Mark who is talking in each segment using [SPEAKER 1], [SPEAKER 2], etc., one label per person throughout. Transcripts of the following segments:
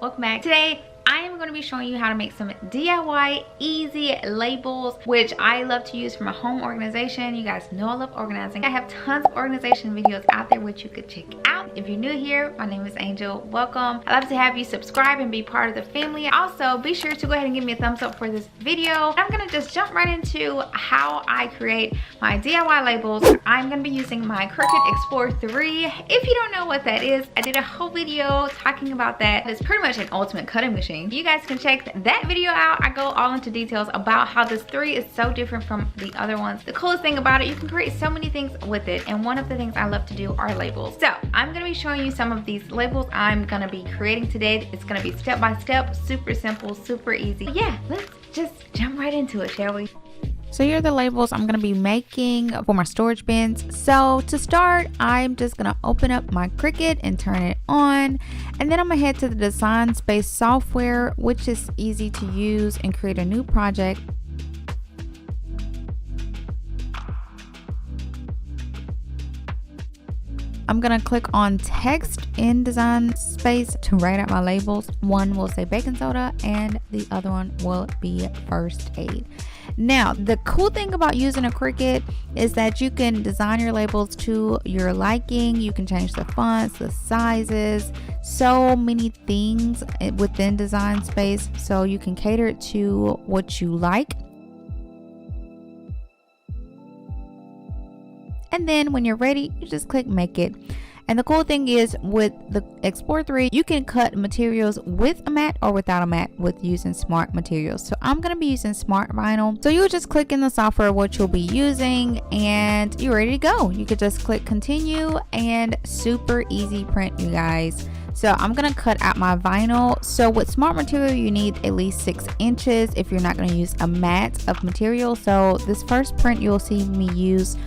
[SPEAKER 1] welcome back. Today I am going to be showing you how to make some DIY easy labels, which I love to use for my home organization. You guys know I love organizing. I have tons of organization videos out there which you could check out. If you're new here, my name is Angel. Welcome. I'd love to have you subscribe and be part of the family. Also, be sure to go ahead and give me a thumbs up for this video. I'm going to just jump right into how I create my DIY labels. I'm going to be using my Cricut Explorer 3. If you don't know what that is, I did a whole video talking about that. It's pretty much an ultimate cutting machine. You guys can check that video out. I go all into details about how this 3 is so different from the other ones. The coolest thing about it, you can create so many things with it, and one of the things I love to do are labels. So I'm going to be showing you some of these labels I'm going to be creating today. It's going to be step by step, super simple, super easy. Yeah, let's just jump right into it, shall we?
[SPEAKER 2] So here are the labels I'm going to be making for my storage bins. So to start, I'm just going to open up my Cricut and turn it on. And then I'm going to head to the Design Space software, which is easy to use, and create a new project. I'm going to click on text in Design Space to write out my labels. One will say baking soda and the other one will be first aid. Now, the cool thing about using a Cricut is that you can design your labels to your liking. You can change the fonts, the sizes, so many things within Design Space, so you can cater it to what you like. And then when you're ready, you just click make it. And the cool thing is with the Explorer 3, you can cut materials with a mat or without a mat with using smart materials. So I'm going to be using smart vinyl. So you'll just click in the software what you'll be using and you're ready to go. You could just click continue and super easy print, you guys. So I'm going to cut out my vinyl. So with smart material, you need at least 6 inches if you're not going to use a mat of material. So this first print you'll see me use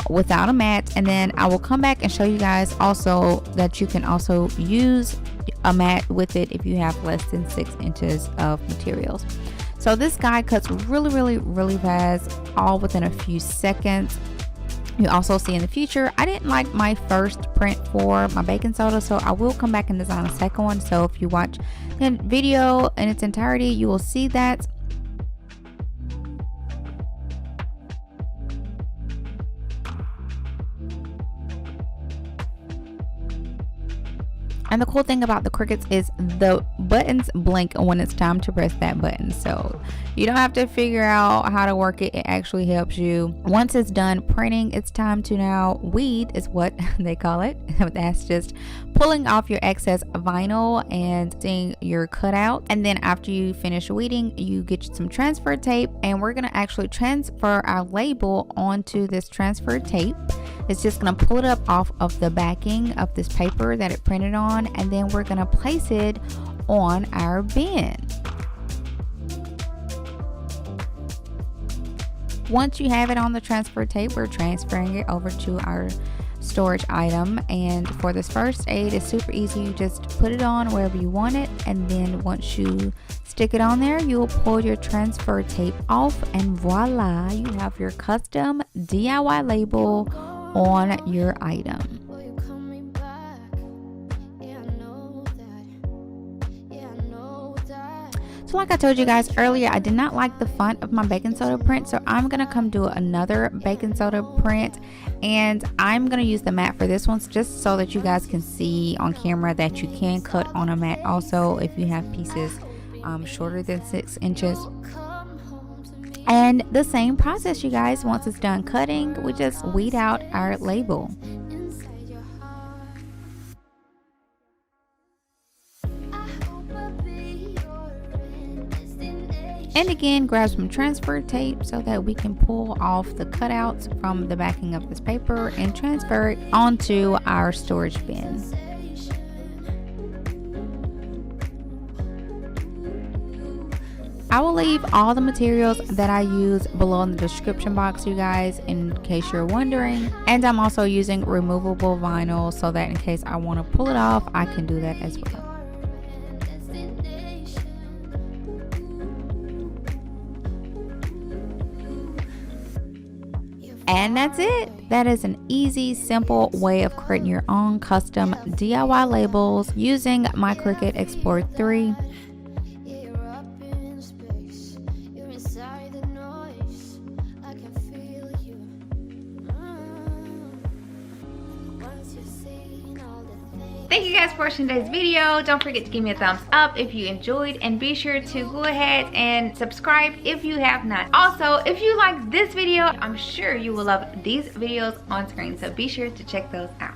[SPEAKER 2] without a mat, and then I will come back and show you guys also that you can also use a mat with it if you have less than 6 inches of materials. So this guy cuts really fast, all within a few seconds. You also see in the future, I didn't like my first print for my baking soda, so I will come back and design a second one. So if you watch the video in its entirety, you will see that. And the cool thing about the Cricuts is the buttons blink when it's time to press that button. So you don't have to figure out how to work it. It actually helps you. Once it's done printing, it's time to now weed is what they call it. That's just pulling off your excess vinyl and seeing your cutout. And then after you finish weeding, you get some transfer tape, and we're going to actually transfer our label onto this transfer tape. It's just going to pull it up off of the backing of this paper that it printed on, and then we're going to place it on our bin. Once you have it on the transfer tape, we're transferring it over to our storage item. And for this first aid, it's super easy. You just put it on wherever you want it, and then once you stick it on there, you will pull your transfer tape off, and voila, you have your custom DIY label on your item. So like I told you guys earlier, I did not like the font of my baking soda print, so I'm gonna come do another baking soda print, and I'm gonna use the mat for this one just so that you guys can see on camera that you can cut on a mat also if you have pieces shorter than 6 inches. And the same process, you guys. Once it's done cutting, we just weed out our label. And again, grab some transfer tape so that we can pull off the cutouts from the backing of this paper and transfer it onto our storage bin. I will leave all the materials that I use below in the description box, you guys, in case you're wondering. And I'm also using removable vinyl so that in case I want to pull it off, I can do that as well. And that's it. that is an easy, simple way of creating your own custom DIY labels using my Cricut Explorer 3.
[SPEAKER 1] Thank you guys for watching today's video. Don't forget to give me a thumbs up if you enjoyed, and be sure to go ahead and subscribe if you have not. Also, if you like this video, I'm sure you will love these videos on screen, so be sure to check those out.